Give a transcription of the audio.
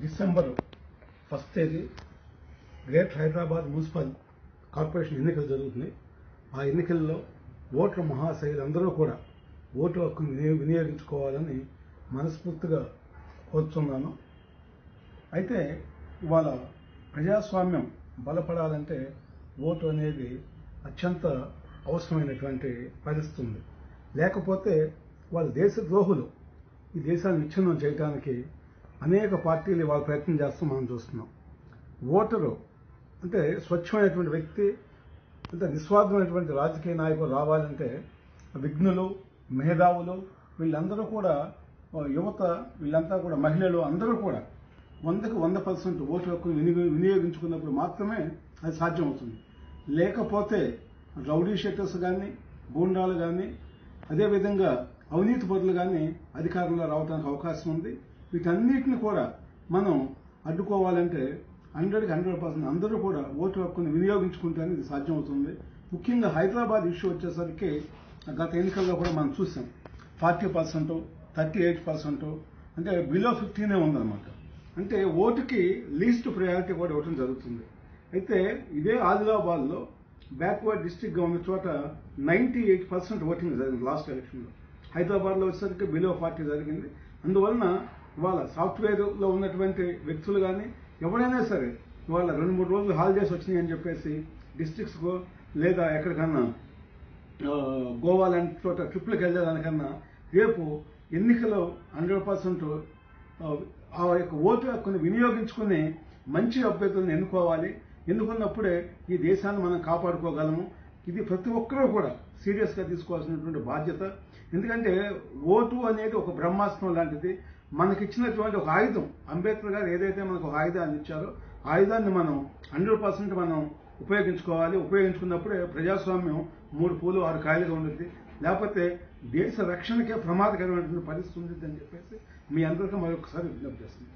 December 1వ తేదీ greater Hyderabad municipal corporation ఎన్నికలు జరుగుతున్నాయి. ఆ ఎన్నికల్లో ఓట్ల మహాశైలందరూ కూడా ఓటు హక్కును వినియోగించుకోవాలని మనస్ఫూర్తిగా కోరుతున్నాను. అయితే ఇవాళ ప్రజాస్వామ్యం బలపడాలంటే ఓటు అనేది అత్యంత అవసరమైనటువంటి పరిస్థితి ఉంది. లేకపోతే వాళ్ళ దేశద్రోహులు ఈ దేశాన్ని విచ్ఛిన్నం చేయడానికి అనేక పార్టీలు వాళ్ళ ప్రయత్నం చేస్తూ మనం చూస్తున్నాం. ఓటరు అంటే స్వచ్ఛమైనటువంటి వ్యక్తి, అంటే నిస్వార్థమైనటువంటి రాజకీయ నాయకులు రావాలంటే విఘ్నులు, మేధావులు వీళ్ళందరూ కూడా, యువత వీళ్ళంతా కూడా, మహిళలు అందరూ కూడా 100కి 100% ఓటు హక్కును వినియోగించుకున్నప్పుడు మాత్రమే అది సాధ్యం అవుతుంది. లేకపోతే రౌడీ షీటర్స్ కానీ, గూండాలు కానీ, అదేవిధంగా అవినీతి పరులు కానీ అధికారంలో రావడానికి అవకాశం ఉంది. వీటన్నిటిని కూడా మనం అడ్డుకోవాలంటే 100కి 100% అందరూ కూడా ఓటు హక్కును వినియోగించుకుంటేనే ఇది సాధ్యం అవుతుంది. ముఖ్యంగా హైదరాబాద్ ఇష్యూ వచ్చేసరికి గత ఎన్నికల్లో కూడా మనం చూసాం. 40%, 38%, అంటే బిలో 15 ఉందన్నమాట. అంటే ఓటుకి లీస్ట్ ప్రయారిటీ కూడా ఇవ్వడం జరుగుతుంది. అయితే ఇదే ఆదిలాబాద్లో బ్యాక్వర్డ్ డిస్ట్రిక్ట్గా ఉన్న చోట 98% ఓటింగ్ జరిగింది లాస్ట్ ఎలక్షన్లో. హైదరాబాద్లో వచ్చేసరికి బిలో 40 జరిగింది. అందువలన ఇవాళ సాఫ్ట్వేర్లో ఉన్నటువంటి వ్యక్తులు కానీ ఎవరైనా సరే ఇవాళ 2-3 రోజులు హాలిడేస్ వచ్చినాయి అని చెప్పేసి డిస్ట్రిక్ట్స్కో లేదా ఎక్కడికన్నా గోవా లాంటి చోట ట్రిప్లకు వెళ్ళేదానికన్నా రేపు ఎన్నికలో 100% ఆ యొక్క ఓటు హక్కును వినియోగించుకుని మంచి అభ్యర్థులను ఎన్నుకోవాలి. ఎన్నుకున్నప్పుడే ఈ దేశాన్ని మనం కాపాడుకోగలము. ఇది ప్రతి ఒక్కరూ కూడా సీరియస్గా తీసుకోవాల్సినటువంటి బాధ్యత. ఎందుకంటే ఓటు అనేది ఒక బ్రహ్మాస్త్రం లాంటిది. మనకిచ్చినటువంటి ఒక ఆయుధం. అంబేద్కర్ గారు ఏదైతే మనకు ఒక ఆయుధాన్ని ఇచ్చారో ఆయుధాన్ని మనం 100% మనం ఉపయోగించుకోవాలి. ఉపయోగించుకున్నప్పుడే ప్రజాస్వామ్యం 3 పూలు 6 కాయలుగా ఉంటుంది. లేకపోతే దేశ రక్షణకే ప్రమాదకరమైనటువంటి పరిస్థితి ఉంది అని చెప్పేసి మీ అందరికీ మరొకసారి విజ్ఞప్తి చేస్తుంది.